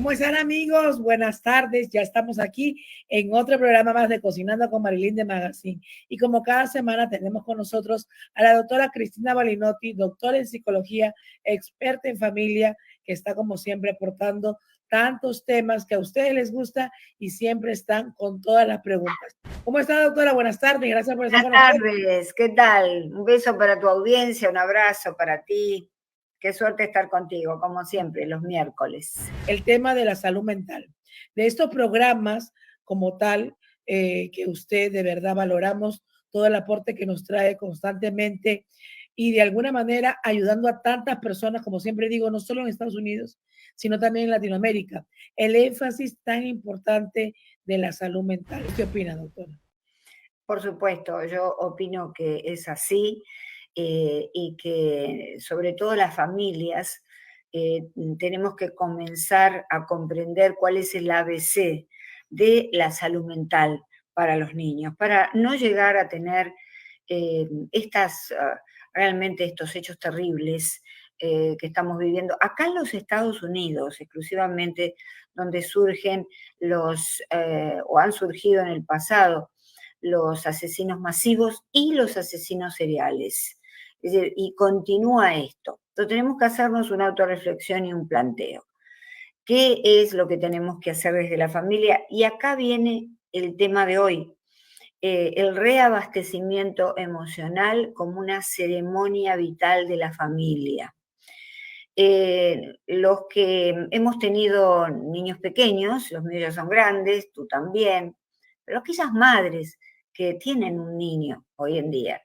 ¿Cómo están, amigos? Buenas tardes. Ya estamos aquí en otro programa más de Cocinando con Marilyn de Magazine. Y como cada semana tenemos con nosotros a la doctora Cristina Balinotti, doctora en psicología, experta en familia, que está como siempre aportando tantos temas que a ustedes les gusta y siempre están con todas las preguntas. ¿Cómo está, doctora? Buenas tardes. Gracias por estar con nosotros. Buenas tardes. ¿Qué tal? Un beso para tu audiencia, un abrazo para ti. Qué suerte estar contigo, como siempre, los miércoles. El tema de la salud mental. De estos programas como tal, que usted de verdad valoramos todo el aporte que nos trae constantemente y de alguna manera ayudando a tantas personas, como siempre digo, no solo en Estados Unidos, sino también en Latinoamérica. El énfasis tan importante de la salud mental. ¿Qué opina, doctora? Por supuesto, yo opino que es así y que sobre todo las familias tenemos que comenzar a comprender cuál es el ABC de la salud mental para los niños, para no llegar a tener realmente estos hechos terribles que estamos viviendo acá en los Estados Unidos, exclusivamente donde surgen o han surgido en el pasado, los asesinos masivos y los asesinos seriales. Es decir, y continúa esto. Entonces tenemos que hacernos una autorreflexión y un planteo. ¿Qué es lo que tenemos que hacer desde la familia? Y acá viene el tema de hoy, el reabastecimiento emocional como una ceremonia vital de la familia. Los que hemos tenido niños pequeños, los míos ya son grandes, tú también, pero aquellas madres que tienen un niño hoy en día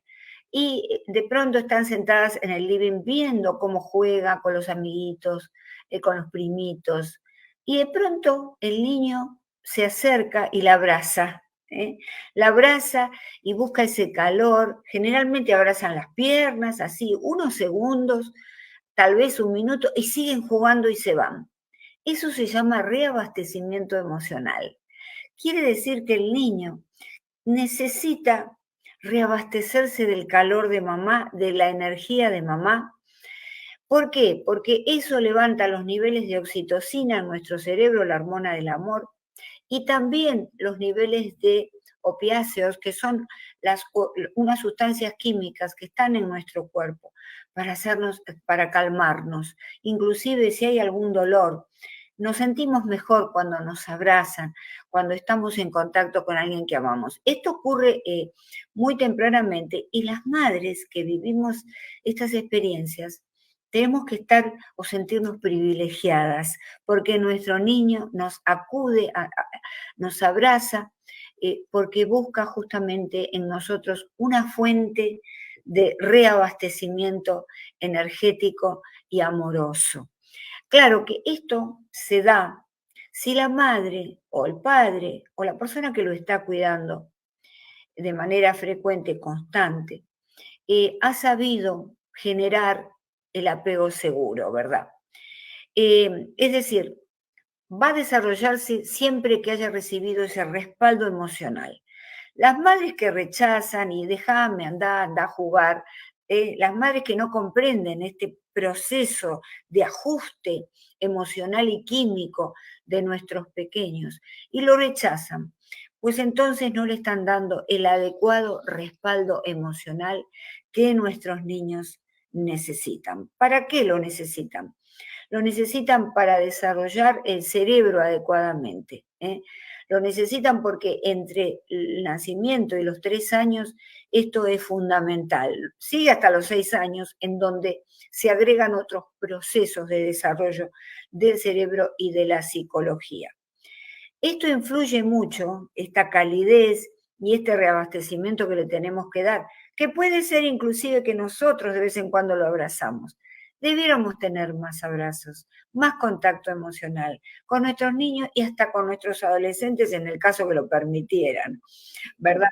y de pronto están sentadas en el living viendo cómo juega con los amiguitos, con los primitos, y de pronto el niño se acerca y la abraza. La abraza y busca ese calor, generalmente abrazan las piernas, así, unos segundos, tal vez un minuto, y siguen jugando y se van. Eso se llama reabastecimiento emocional. Quiere decir que el niño necesita reabastecerse del calor de mamá, de la energía de mamá. ¿Por qué? Porque eso levanta los niveles de oxitocina en nuestro cerebro, la hormona del amor, y también los niveles de opiáceos, que son unas sustancias químicas que están en nuestro cuerpo para calmarnos. Inclusive si hay algún dolor, nos sentimos mejor cuando nos abrazan, cuando estamos en contacto con alguien que amamos. Esto ocurre muy tempranamente y las madres que vivimos estas experiencias tenemos que estar o sentirnos privilegiadas porque nuestro niño nos acude, nos abraza, porque busca justamente en nosotros una fuente de reabastecimiento energético y amoroso. Claro que esto se da si la madre o el padre o la persona que lo está cuidando de manera frecuente, constante, ha sabido generar el apego seguro, ¿verdad? Es decir, va a desarrollarse siempre que haya recibido ese respaldo emocional. Las madres que rechazan y déjame andar, anda a jugar, las madres que no comprenden este proceso de ajuste emocional y químico de nuestros pequeños y lo rechazan, pues entonces no le están dando el adecuado respaldo emocional que nuestros niños necesitan. ¿Para qué lo necesitan? Lo necesitan para desarrollar el cerebro adecuadamente. Lo necesitan porque entre el nacimiento y los 3 años esto es fundamental. Sigue hasta los 6 años en donde se agregan otros procesos de desarrollo del cerebro y de la psicología. Esto influye mucho, esta calidez y este reabastecimiento que le tenemos que dar, que puede ser inclusive que nosotros de vez en cuando lo abrazamos. Debiéramos tener más abrazos, más contacto emocional con nuestros niños y hasta con nuestros adolescentes en el caso que lo permitieran, ¿verdad?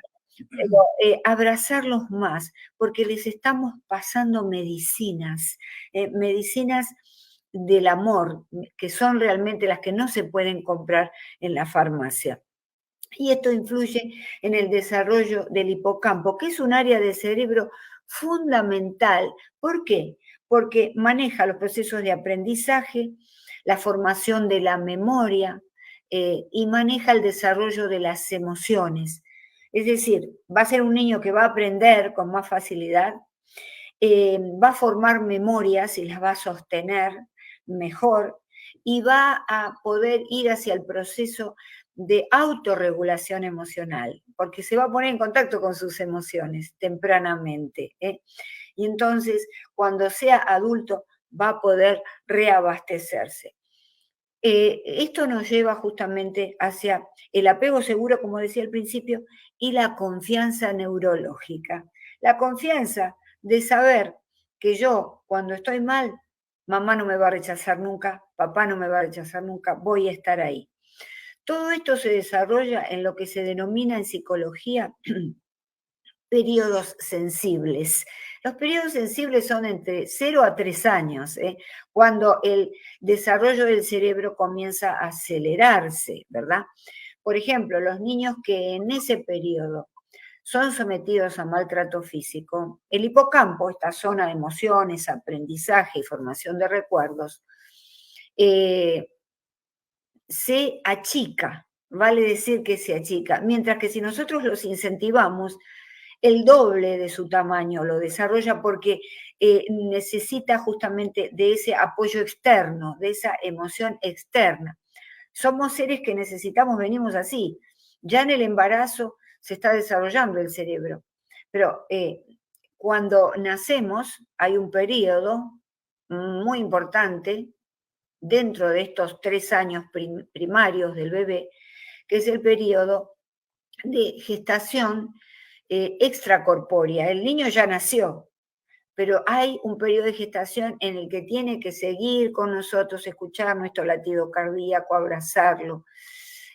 Pero, abrazarlos más, porque les estamos pasando medicinas, medicinas del amor, que son realmente las que no se pueden comprar en la farmacia. Y esto influye en el desarrollo del hipocampo, que es un área del cerebro fundamental. ¿Por qué? Porque maneja los procesos de aprendizaje, la formación de la memoria y maneja el desarrollo de las emociones. Es decir, va a ser un niño que va a aprender con más facilidad, va a formar memorias y las va a sostener mejor y va a poder ir hacia el proceso de autorregulación emocional, porque se va a poner en contacto con sus emociones tempranamente. Y entonces, cuando sea adulto, va a poder reabastecerse. Esto nos lleva justamente hacia el apego seguro, como decía al principio, y la confianza neurológica. La confianza de saber que yo, cuando estoy mal, mamá no me va a rechazar nunca, papá no me va a rechazar nunca, voy a estar ahí. Todo esto se desarrolla en lo que se denomina en psicología periodos sensibles. Los periodos sensibles son entre 0 a 3 años, cuando el desarrollo del cerebro comienza a acelerarse, ¿verdad? Por ejemplo, los niños que en ese periodo son sometidos a maltrato físico, el hipocampo, esta zona de emociones, aprendizaje y formación de recuerdos, se achica, vale decir que se achica, mientras que si nosotros los incentivamos, el doble de su tamaño lo desarrolla porque necesita justamente de ese apoyo externo, de esa emoción externa. Somos seres que necesitamos, venimos así. Ya en el embarazo se está desarrollando el cerebro, pero cuando nacemos hay un periodo muy importante dentro de estos 3 años primarios del bebé, que es el periodo de gestación extracorpórea. El niño ya nació, pero hay un periodo de gestación en el que tiene que seguir con nosotros, escuchar nuestro latido cardíaco, abrazarlo,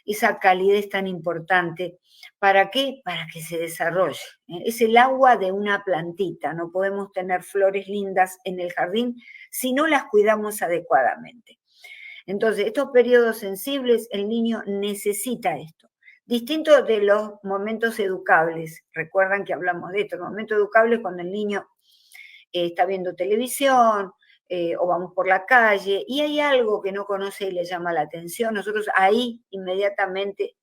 esa calidez tan importante. ¿Para qué? Para que se desarrolle. Es el agua de una plantita. No podemos tener flores lindas en el jardín si no las cuidamos adecuadamente. Entonces, estos periodos sensibles, el niño necesita esto. Distinto de los momentos educables. Recuerdan que hablamos de esto. El momento educable es cuando el niño está viendo televisión o vamos por la calle y hay algo que no conoce y le llama la atención. Nosotros ahí inmediatamente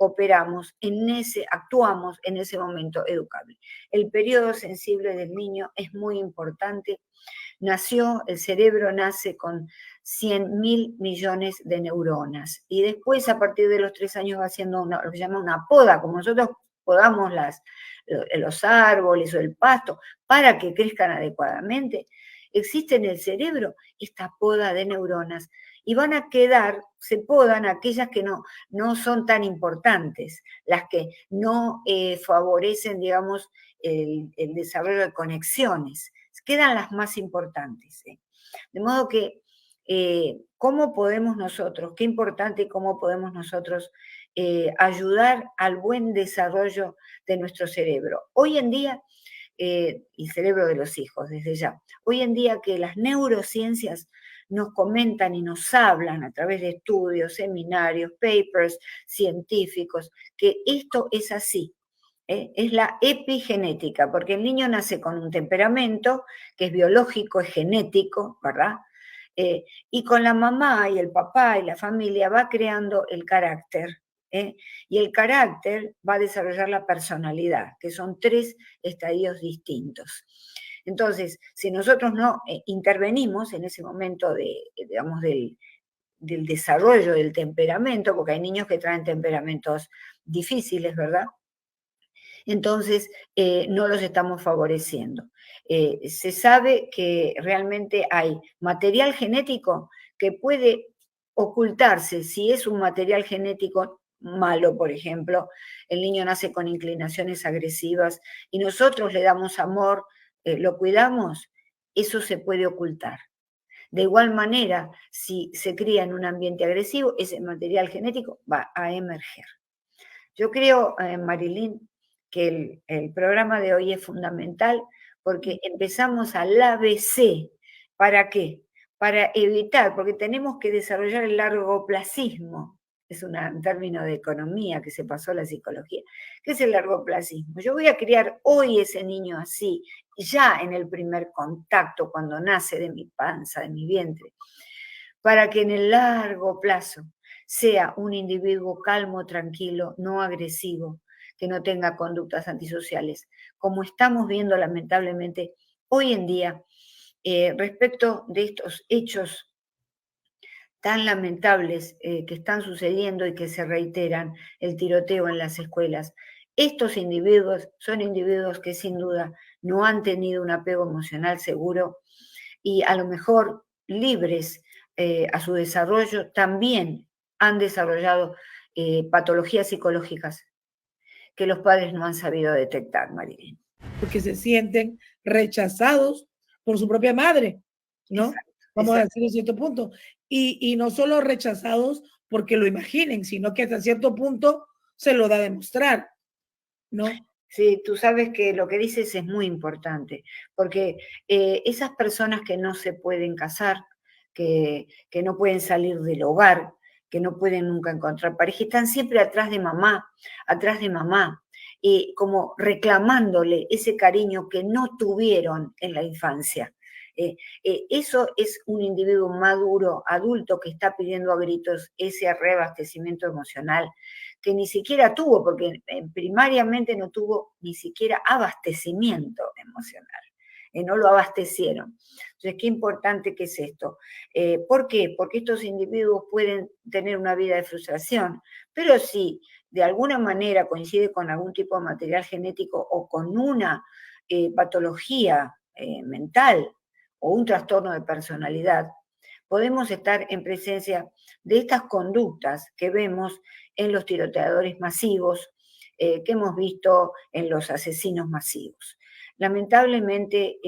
actuamos en ese momento educable. El periodo sensible del niño es muy importante. El cerebro nace con 100.000 millones de neuronas. Y después, a partir de los 3 años, va haciendo lo que se llama una poda, como nosotros podamos los árboles o el pasto para que crezcan adecuadamente. Existe en el cerebro esta poda de neuronas y van a quedar, se podan aquellas que no son tan importantes, las que no favorecen, digamos, el desarrollo de conexiones. Quedan las más importantes. De modo que, ¿cómo podemos nosotros, qué importante cómo podemos nosotros ayudar al buen desarrollo de nuestro cerebro? Hoy en día, y cerebro de los hijos, desde ya, hoy en día que las neurociencias nos comentan y nos hablan a través de estudios, seminarios, papers científicos, que esto es así. Es la epigenética, porque el niño nace con un temperamento que es biológico, es genético, ¿verdad? Y con la mamá y el papá y la familia va creando el carácter, y el carácter va a desarrollar la personalidad, que son 3 estadios distintos. Entonces, si nosotros no intervenimos en ese momento digamos, del desarrollo del temperamento, porque hay niños que traen temperamentos difíciles, ¿verdad? Entonces no los estamos favoreciendo. Se sabe que realmente hay material genético que puede ocultarse. Si es un material genético malo, por ejemplo, el niño nace con inclinaciones agresivas y nosotros le damos amor, lo cuidamos, eso se puede ocultar. De igual manera, si se cría en un ambiente agresivo, ese material genético va a emerger. Yo creo, Marilyn, que el programa de hoy es fundamental porque empezamos al ABC. ¿Para qué? Para evitar, porque tenemos que desarrollar el largoplacismo. Es un término de economía que se pasó a la psicología. ¿Qué es el largoplacismo? Yo voy a criar hoy ese niño así, ya en el primer contacto, cuando nace de mi panza, de mi vientre. para que en el largo plazo sea un individuo calmo, tranquilo, no agresivo, que no tenga conductas antisociales, como estamos viendo lamentablemente hoy en día respecto de estos hechos tan lamentables que están sucediendo y que se reiteran, el tiroteo en las escuelas. Estos individuos son individuos que sin duda no han tenido un apego emocional seguro y a lo mejor libres a su desarrollo, también han desarrollado patologías psicológicas que los padres no han sabido detectar, Marilyn. Porque se sienten rechazados por su propia madre, ¿no? Exacto, Vamos a exacto. decir en cierto punto. Y no solo rechazados porque lo imaginen, sino que hasta cierto punto se lo da a demostrar, ¿no? Sí, tú sabes que lo que dices es muy importante, porque esas personas que no se pueden casar, que no pueden salir del hogar, que no pueden nunca encontrar pareja, están siempre atrás de mamá, y como reclamándole ese cariño que no tuvieron en la infancia. Eso es un individuo maduro, adulto, que está pidiendo a gritos ese reabastecimiento emocional que ni siquiera tuvo, porque primariamente no tuvo ni siquiera abastecimiento emocional, no lo abastecieron. Entonces, qué importante que es esto. ¿Por qué? Porque estos individuos pueden tener una vida de frustración, pero si de alguna manera coincide con algún tipo de material genético o con una patología mental o un trastorno de personalidad, podemos estar en presencia de estas conductas que vemos en los tiroteadores masivos, que hemos visto en los asesinos masivos. Lamentablemente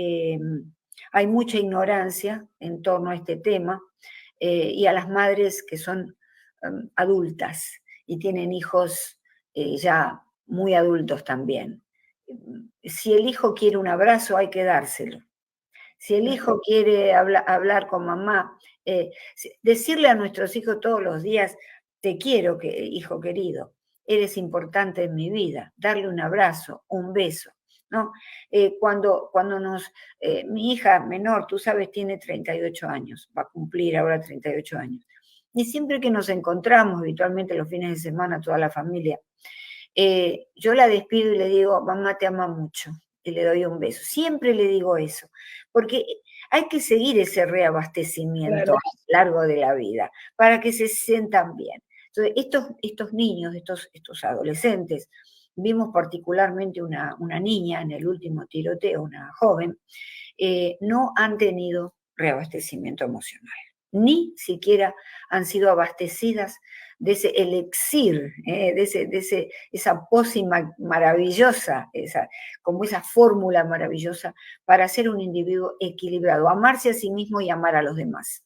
hay mucha ignorancia en torno a este tema y a las madres que son adultas y tienen hijos ya muy adultos también. Si el hijo quiere un abrazo, hay que dárselo. Si el hijo quiere hablar con mamá, decirle a nuestros hijos todos los días, te quiero, hijo querido, eres importante en mi vida, darle un abrazo, un beso, ¿no? Mi hija menor, tú sabes, tiene 38 años, va a cumplir ahora 38 años, y siempre que nos encontramos, habitualmente los fines de semana, toda la familia, yo la despido y le digo, mamá te ama mucho, y le doy un beso. Siempre le digo eso, porque hay que seguir ese reabastecimiento Claro. a lo largo de la vida, para que se sientan bien. Entonces, estos niños, estos adolescentes, vimos particularmente una niña en el último tiroteo, una joven, no han tenido reabastecimiento emocional, ni siquiera han sido abastecidas de ese elixir, esa pócima maravillosa, como esa fórmula maravillosa para ser un individuo equilibrado, amarse a sí mismo y amar a los demás.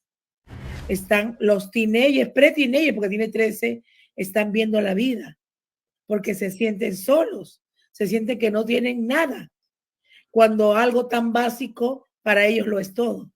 Están los teenagers, pre-teenagers, porque tiene 13, están viendo la vida, porque se sienten solos, se sienten que no tienen nada, cuando algo tan básico para ellos lo es todo.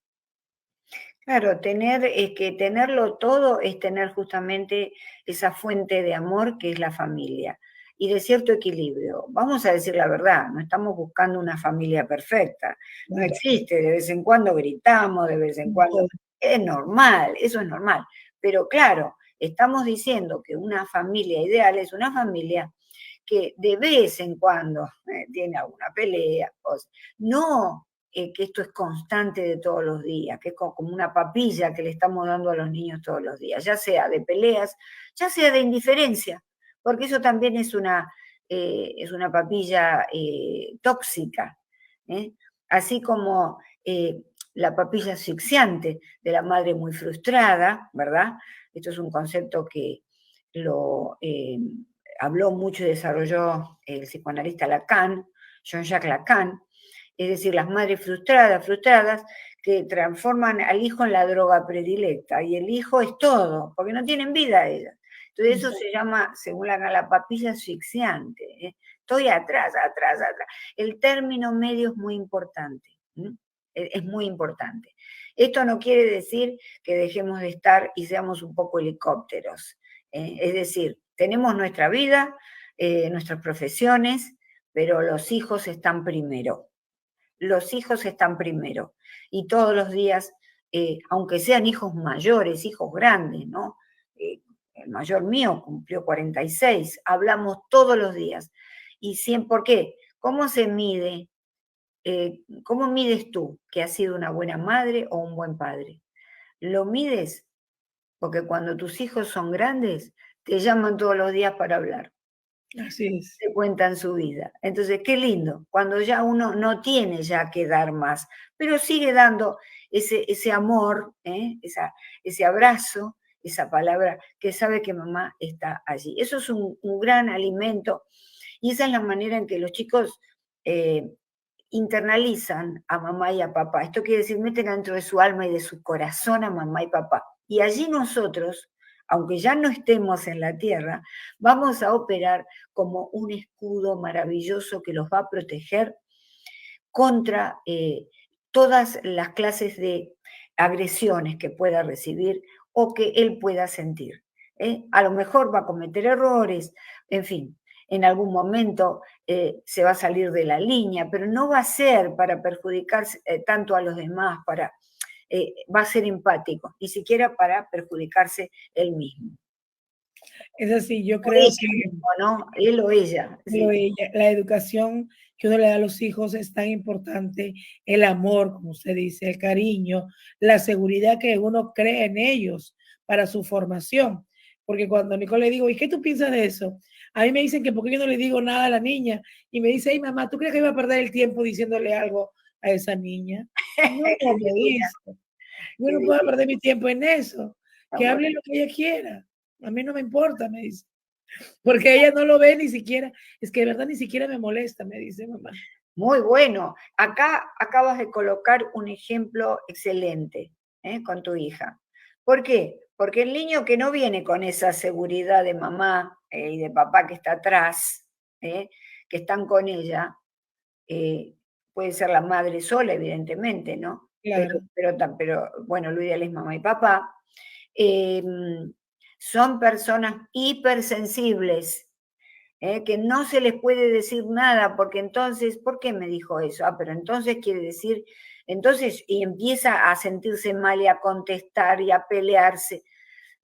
Claro, tenerlo todo es tener justamente esa fuente de amor que es la familia y de cierto equilibrio. Vamos a decir la verdad, no estamos buscando una familia perfecta, no Claro. existe, de vez en cuando gritamos, de vez en cuando, es normal, eso es normal, pero claro, estamos diciendo que una familia ideal es una familia que de vez en cuando tiene alguna pelea, no que esto es constante de todos los días, que es como una papilla que le estamos dando a los niños todos los días, ya sea de peleas, ya sea de indiferencia, porque eso también es una papilla tóxica, así como la papilla asfixiante de la madre muy frustrada, ¿verdad? Esto es un concepto que lo habló mucho y desarrolló el psicoanalista Lacan, Jean-Jacques Lacan, es decir, las madres frustradas, que transforman al hijo en la droga predilecta, y el hijo es todo, porque no tienen vida ellas. Entonces eso se llama, según la papilla asfixiante, estoy atrás. El término medio es muy importante, es muy importante. Esto no quiere decir que dejemos de estar y seamos un poco helicópteros, es decir, tenemos nuestra vida, nuestras profesiones, pero los hijos están primero. Los hijos están primero y todos los días aunque sean hijos mayores, hijos grandes, ¿no? El mayor mío cumplió 46, hablamos todos los días. Y siempre, ¿por qué? ¿Cómo se mide? ¿Cómo mides tú que has sido una buena madre o un buen padre? Lo mides porque cuando tus hijos son grandes, te llaman todos los días para hablar. Así es. Te cuentan su vida. Entonces, qué lindo, cuando ya uno no tiene ya que dar más, pero sigue dando ese amor, ese abrazo, esa palabra, que sabe que mamá está allí. Eso es un gran alimento y esa es la manera en que los chicos internalizan a mamá y a papá. Esto quiere decir, meten dentro de su alma y de su corazón a mamá y papá. Y allí nosotros, aunque ya no estemos en la tierra, vamos a operar como un escudo maravilloso que los va a proteger contra todas las clases de agresiones que pueda recibir o que él pueda sentir. A lo mejor va a cometer errores, en fin, en algún momento se va a salir de la línea, pero no va a ser para perjudicar tanto a los demás, va a ser empático, ni siquiera para perjudicarse él mismo. Es así, yo O creo ella que mismo, ¿no? Él o ella. Sí. la educación que uno le da a los hijos es tan importante, el amor, como usted dice, el cariño, la seguridad que uno cree en ellos para su formación. Porque cuando a Nicole le digo, ¿y qué tú piensas de eso? A mí me dicen que por qué yo no le digo nada a la niña y me dice, hey mamá, ¿tú crees que iba a perder el tiempo diciéndole algo a esa niña? No, me dice, yo no puedo perder mi tiempo en eso, que hable lo que ella quiera, a mí no me importa, me dice. Porque ella no lo ve ni siquiera, es que de verdad ni siquiera me molesta, me dice mamá. Muy bueno. Acá acabas de colocar un ejemplo excelente con tu hija. ¿Por qué? Porque el niño que no viene con esa seguridad de mamá y de papá que está atrás, que están con ella, puede ser la madre sola, evidentemente, ¿no? Claro. Pero bueno, lo ideal es mamá y papá. Son personas hipersensibles, que no se les puede decir nada, porque entonces, ¿por qué me dijo eso? Pero entonces quiere decir, entonces, y empieza a sentirse mal y a contestar y a pelearse,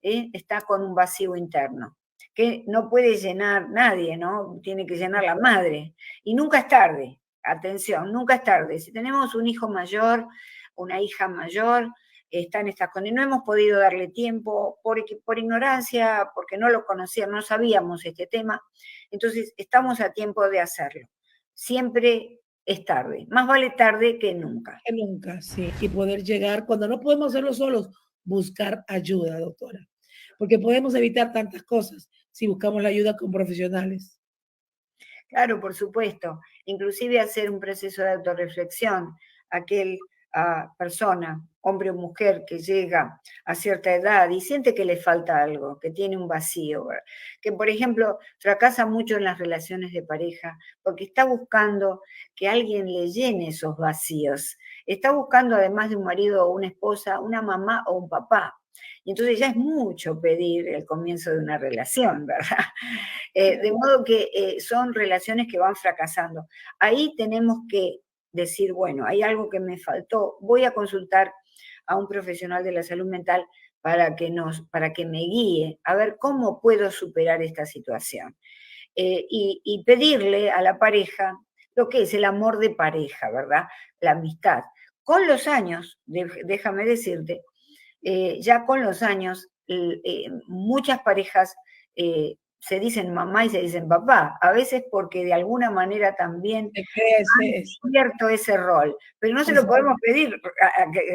está con un vacío interno, que no puede llenar nadie, ¿no? Tiene que llenar la madre. Y nunca es tarde, atención, nunca es tarde. Si tenemos un hijo mayor, una hija mayor, está en estas condiciones. No hemos podido darle tiempo por ignorancia, porque no lo conocíamos, no sabíamos este tema. Entonces, estamos a tiempo de hacerlo. Siempre es tarde. Más vale tarde que nunca. Que nunca, sí. Y poder llegar, cuando no podemos hacerlo solos, buscar ayuda, doctora. Porque podemos evitar tantas cosas si buscamos la ayuda con profesionales. Claro, por supuesto. Inclusive hacer un proceso de autorreflexión. Aquel persona, hombre o mujer, que llega a cierta edad y siente que le falta algo, que tiene un vacío, que por ejemplo fracasa mucho en las relaciones de pareja porque está buscando que alguien le llene esos vacíos. Está buscando, además de un marido o una esposa, una mamá o un papá. Y entonces ya es mucho pedir el comienzo de una relación, ¿verdad? De modo que son relaciones que van fracasando. Ahí tenemos que decir, bueno, hay algo que me faltó, voy a consultar a un profesional de la salud mental para que me guíe a ver cómo puedo superar esta situación. Y pedirle a la pareja lo que es el amor de pareja, ¿verdad? La amistad. Con los años, déjame decirte, ya con los años, muchas parejas se dicen mamá y se dicen papá, a veces porque de alguna manera también han cubierto ese rol, pero no se lo podemos pedir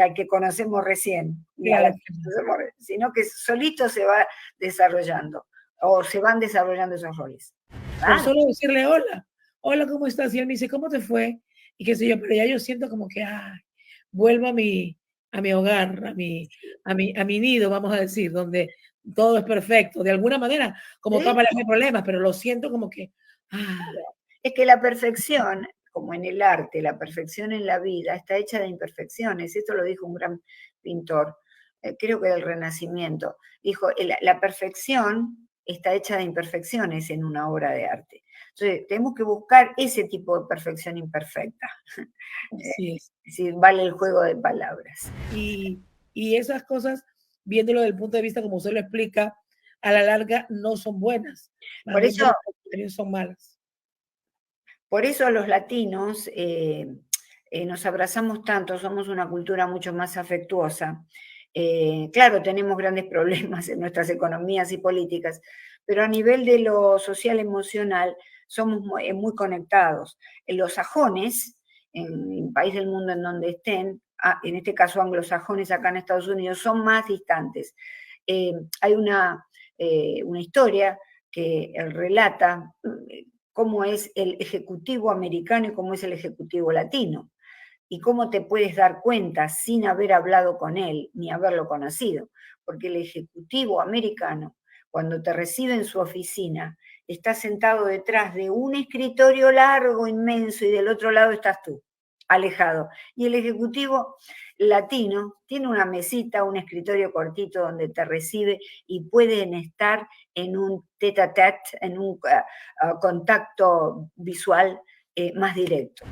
al que conocemos recién, ni a la que conocemos, sino que solito se va desarrollando, o se van desarrollando esos roles. Por solo decirle hola, hola, ¿cómo estás? Y él me dice, ¿cómo te fue? Y qué sé yo, pero ya yo siento como que, vuelvo a mi hogar, a mi nido, vamos a decir, donde todo es perfecto. De alguna manera, como papá le hay problemas, pero lo siento como que, Es que la perfección, como en el arte, la perfección en la vida, está hecha de imperfecciones. Esto lo dijo un gran pintor, creo que del Renacimiento. Dijo, la perfección está hecha de imperfecciones en una obra de arte. Entonces, tenemos que buscar ese tipo de perfección imperfecta. Así es. Es decir, vale el juego de palabras. Y Y esas cosas, viéndolo desde el punto de vista como usted lo explica, a la larga no son buenas. Por eso, Son malas. por eso los latinos nos abrazamos tanto, somos una cultura mucho más afectuosa. Claro, tenemos grandes problemas en nuestras economías y políticas, pero a nivel de lo social emocional somos muy conectados. Los sajones, en el país del mundo en donde estén, en este caso anglosajones acá en Estados Unidos, son más distantes. Hay una historia que relata cómo es el ejecutivo americano y cómo es el ejecutivo latino, y cómo te puedes dar cuenta sin haber hablado con él ni haberlo conocido, porque el ejecutivo americano, cuando te recibe en su oficina, está sentado detrás de un escritorio largo, inmenso, y del otro lado estás tú, alejado. Y el ejecutivo latino tiene una mesita, un escritorio cortito donde te recibe y pueden estar en un tete-a-tete, en un contacto visual más directo.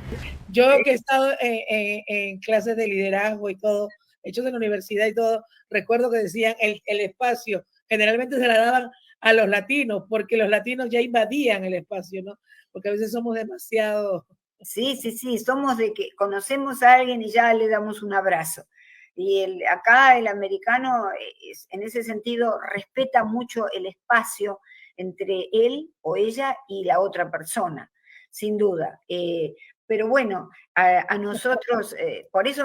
Yo que he estado en clases de liderazgo y todo, hechos en la universidad y todo, recuerdo que decían el espacio, generalmente se la daban a los latinos, porque los latinos ya invadían el espacio, ¿no? Porque a veces somos demasiado... Sí, somos de que conocemos a alguien y ya le damos un abrazo. Y acá el americano, en ese sentido, respeta mucho el espacio entre él o ella y la otra persona, sin duda. Pero bueno, a nosotros, por eso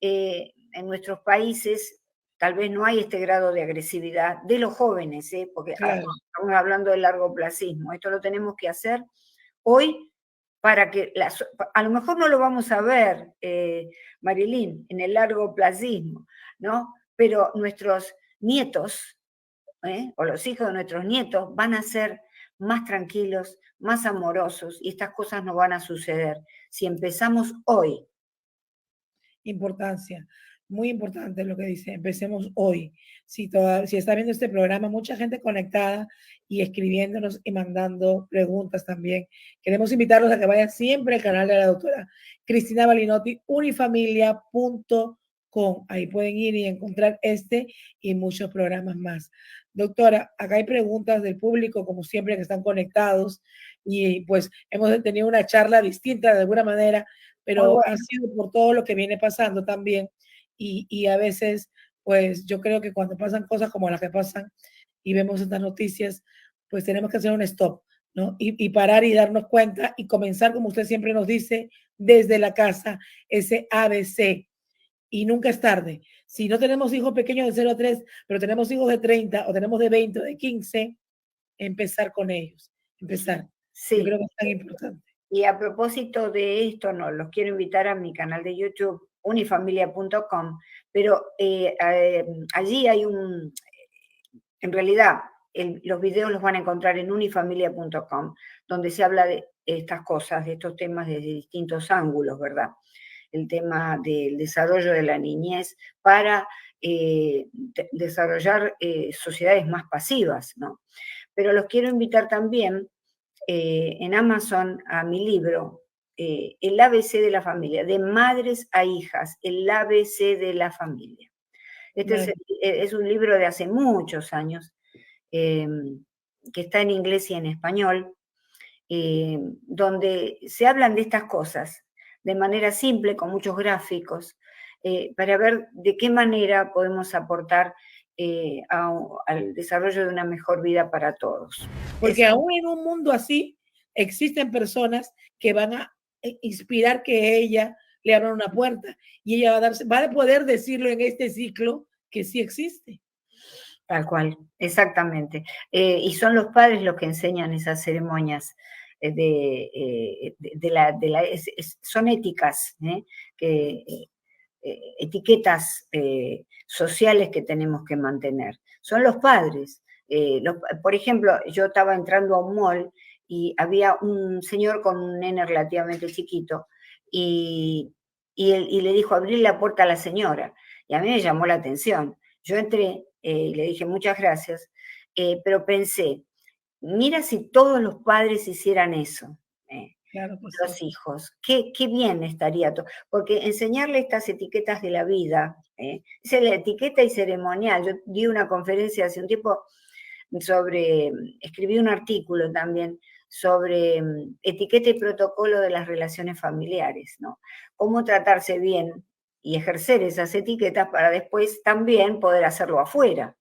en nuestros países tal vez no hay este grado de agresividad de los jóvenes, porque Claro. estamos hablando del largoplacismo. Esto lo tenemos que hacer hoy para que, a lo mejor no lo vamos a ver, Marilyn, en el largoplacismo, ¿no? Pero nuestros nietos, o los hijos de nuestros nietos, van a ser más tranquilos, más amorosos, y estas cosas no van a suceder si empezamos hoy. Importancia, muy importante lo que dice, empecemos hoy. Si está viendo este programa, mucha gente conectada y escribiéndonos y mandando preguntas también. Queremos invitarlos a que vayan siempre al canal de la doctora Cristina Balinotti, unifamilia.com. Ahí pueden ir y encontrar este y muchos programas más. Doctora, acá hay preguntas del público, como siempre, que están conectados y pues hemos tenido una charla distinta de alguna manera, pero bueno, ha sido por todo lo que viene pasando también y a veces, pues yo creo que cuando pasan cosas como las que pasan y vemos estas noticias, pues tenemos que hacer un stop, ¿no? Y parar y darnos cuenta y comenzar, como usted siempre nos dice, desde la casa, ese ABC. Y nunca es tarde. Si no tenemos hijos pequeños de 0 a 3, pero tenemos hijos de 30 o tenemos de 20 o de 15, empezar con ellos. Empezar. Sí. Yo creo que es tan importante. Y a propósito de esto, no, los quiero invitar a mi canal de YouTube, unifamilia.com, pero allí hay en realidad, los videos los van a encontrar en unifamilia.com, donde se habla de estas cosas, de estos temas desde distintos ángulos, ¿verdad? El tema del desarrollo de la niñez para desarrollar sociedades más pasivas, ¿no? Pero los quiero invitar también en Amazon a mi libro, El ABC de la familia, de madres a hijas, el ABC de la familia. Este es un libro de hace muchos años, que está en inglés y en español, donde se hablan de estas cosas de manera simple, con muchos gráficos, para ver de qué manera podemos aportar al desarrollo de una mejor vida para todos. Porque aún en un mundo así, existen personas que van a inspirar que ella le abra una puerta y ella va a poder decirlo en este ciclo que sí existe. Tal cual, exactamente. Y son los padres los que enseñan esas ceremonias son éticas, etiquetas sociales que tenemos que mantener. Son los padres. Por ejemplo, yo estaba entrando a un mall y había un señor con un nene relativamente chiquito y le dijo, abrir la puerta a la señora. Y a mí me llamó la atención. Yo entré y le dije muchas gracias, pero pensé, mira si todos los padres hicieran eso. Claro, pues los hijos, qué bien estaría todo, porque enseñarle estas etiquetas de la vida Es la etiqueta y ceremonial. Yo di una conferencia hace un tiempo escribí un artículo también sobre etiqueta y protocolo de las relaciones familiares, ¿no? Cómo tratarse bien y ejercer esas etiquetas para después también poder hacerlo afuera.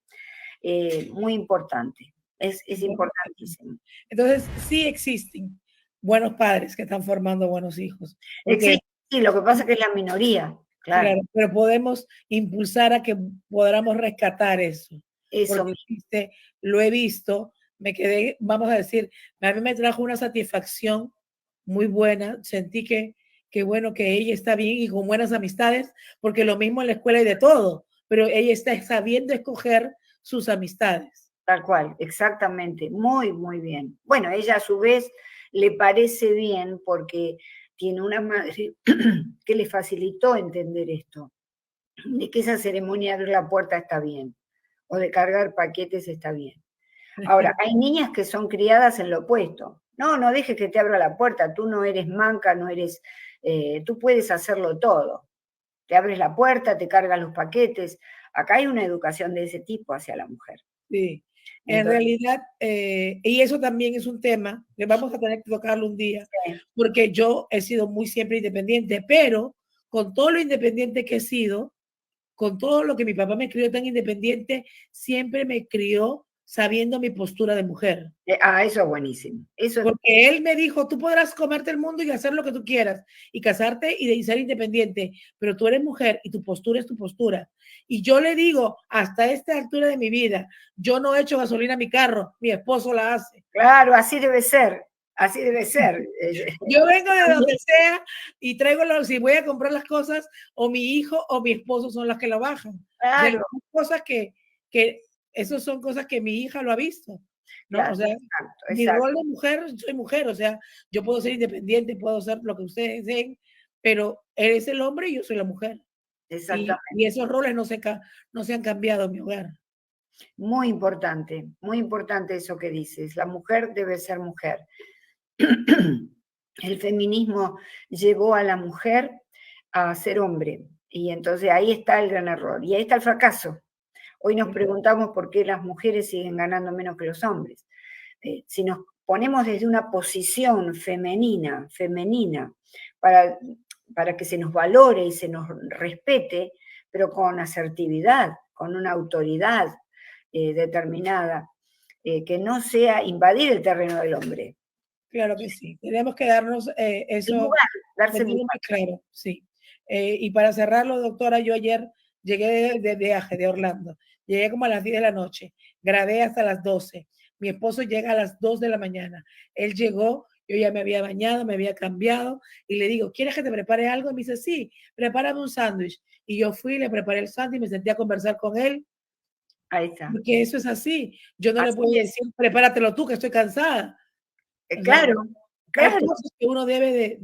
Muy importante, es importantísimo. Entonces, sí existen buenos padres que están formando buenos hijos. Porque, sí, lo que pasa es que es la minoría, claro. claro, pero podemos impulsar a que podamos rescatar eso. Eso Porque existe, lo he visto, me quedé, vamos a decir, a mí me trajo una satisfacción muy buena, sentí que bueno, que ella está bien y con buenas amistades, porque lo mismo en la escuela y de todo, pero ella está sabiendo escoger sus amistades. Tal cual, exactamente, muy, muy bien. Bueno, ella a su vez le parece bien porque tiene una madre que le facilitó entender esto, de que esa ceremonia de abrir la puerta está bien, o de cargar paquetes está bien. Ahora, hay niñas que son criadas en lo opuesto. No, no dejes que te abra la puerta, tú no eres manca, no eres, tú puedes hacerlo todo. Te abres la puerta, te cargas los paquetes. Acá hay una educación de ese tipo hacia la mujer. Sí, en realidad, y eso también es un tema que vamos a tener que tocarlo un día, Sí. porque yo he sido muy siempre independiente, pero con todo lo independiente que he sido, con todo lo que mi papá me crió tan independiente, siempre me crió sabiendo mi postura de mujer. Eso es buenísimo. Eso es... Porque él me dijo, tú podrás comerte el mundo y hacer lo que tú quieras, y casarte y ser independiente, pero tú eres mujer y tu postura es tu postura. Y yo le digo, hasta esta altura de mi vida, yo no echo gasolina a mi carro, mi esposo la hace. Claro, así debe ser. Así debe ser. Yo vengo de donde sea y traigo si voy a comprar las cosas, o mi hijo o mi esposo son las que lo bajan. Claro. O sea, cosas que eso son cosas que mi hija lo ha visto, ¿no? Claro, O sea, exacto, mi rol de mujer, soy mujer, o sea, yo puedo ser independiente, puedo ser lo que ustedes deseen, pero él es el hombre y yo soy la mujer. exactamente. Y esos roles no se han cambiado en mi hogar. Muy importante eso que dices. La mujer debe ser mujer. El feminismo llevó a la mujer a ser hombre. Y entonces ahí está el gran error. Y ahí está el fracaso. Hoy nos preguntamos por qué las mujeres siguen ganando menos que los hombres. Si nos ponemos desde una posición femenina, para que se nos valore y se nos respete, pero con asertividad, con una autoridad determinada, que no sea invadir el terreno del hombre. Claro que sí, tenemos que darnos eso, lugar, darse muy claro, sí. Y para cerrarlo, doctora, yo ayer llegué de viaje de Orlando, llegué como a las 10 de la noche, grabé hasta las 12, mi esposo llega a las 2 de la mañana, él llegó, yo ya me había bañado, me había cambiado, y le digo, ¿quieres que te prepare algo? Y me dice, sí, prepárame un sándwich. Y yo fui, le preparé el sándwich, me senté a conversar con él. Ahí está. Porque eso es así. Yo no así le puedo decir, prepáratelo tú, que estoy cansada. Claro, Hay claro. cosas que uno debe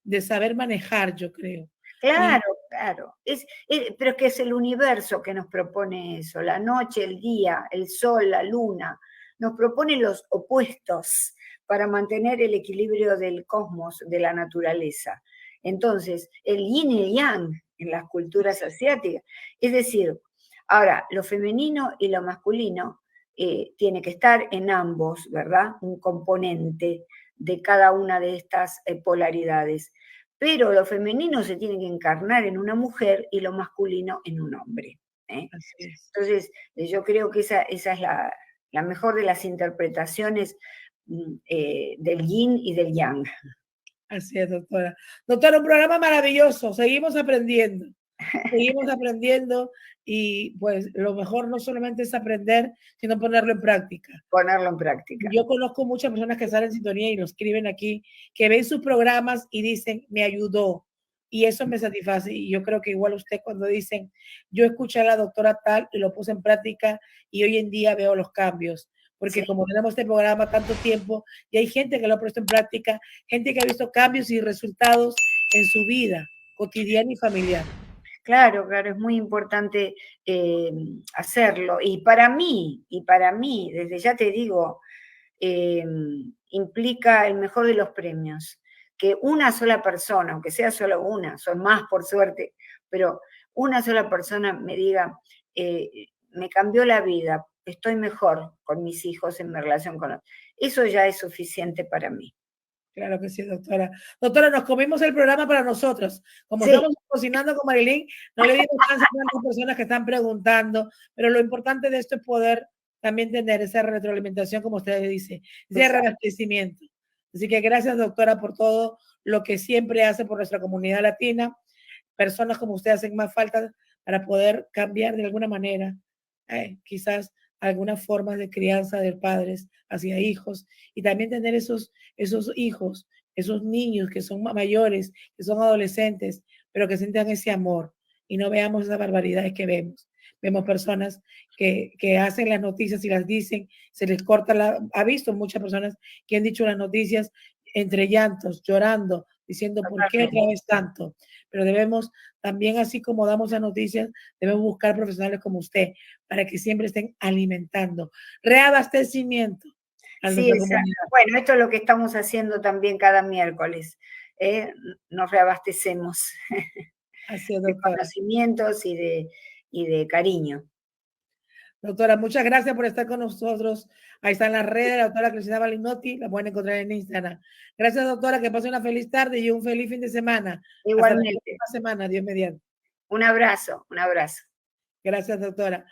de saber manejar, yo creo. Claro, claro. Pero es que es el universo que nos propone eso, la noche, el día, el sol, la luna, nos propone los opuestos para mantener el equilibrio del cosmos, de la naturaleza. Entonces, el yin y el yang en las culturas asiáticas, es decir, ahora, lo femenino y lo masculino tiene que estar en ambos, ¿verdad? Un componente de cada una de estas polaridades. Pero lo femenino se tiene que encarnar en una mujer y lo masculino en un hombre. Así es. Entonces, yo creo que esa es la mejor de las interpretaciones del yin y del yang. Así es, doctora. Doctora, un programa maravilloso. Seguimos aprendiendo. Seguimos aprendiendo y pues lo mejor no solamente es aprender, sino ponerlo en práctica. Ponerlo en práctica. Yo conozco muchas personas que salen en sintonía y lo escriben aquí, que ven sus programas y dicen, me ayudó. Y eso me satisface. Y yo creo que igual usted cuando dicen, yo escuché a la doctora tal y lo puse en práctica y hoy en día veo los cambios. Porque como tenemos este programa tanto tiempo y hay gente que lo ha puesto en práctica, gente que ha visto cambios y resultados en su vida cotidiana y familiar. Claro, claro, es muy importante hacerlo. Y para mí, desde ya te digo, implica el mejor de los premios. Que una sola persona, aunque sea solo una, son más por suerte, pero una sola persona me diga, me cambió la vida, estoy mejor con mis hijos en mi relación con los... Eso ya es suficiente para mí. Claro que sí, doctora. Doctora, nos comimos el programa para nosotros. Como Sí. estamos cocinando con Marilyn, no le dimos chance a tantas personas que están preguntando, pero lo importante de esto es poder también tener esa retroalimentación, como usted dice, ese reabastecimiento. Así que gracias, doctora, por todo lo que siempre hace por nuestra comunidad latina. Personas como usted hacen más falta para poder cambiar de alguna manera, quizás algunas formas de crianza de padres hacia hijos y también tener esos hijos, esos niños que son mayores, que son adolescentes, pero que sientan ese amor y no veamos esas barbaridades que vemos. Vemos personas que hacen las noticias y las dicen, se les corta la... Ha visto muchas personas que han dicho las noticias entre llantos, llorando, diciendo, ¿por qué otra vez tanto? Pero debemos también, así como damos las noticias, debemos buscar profesionales como usted para que siempre estén alimentando. Reabastecimiento. Sí, exacto. Bueno, esto es lo que estamos haciendo también cada miércoles. Nos reabastecemos Así es, de doctora. conocimientos y de cariño. Doctora, muchas gracias por estar con nosotros. Ahí están las redes, la doctora Cristina Balinotti, la pueden encontrar en Instagram. Gracias, doctora, que pase una feliz tarde y un feliz fin de semana. Igualmente. Hasta la próxima semana, Dios mediante. Un abrazo, un abrazo. Gracias, doctora.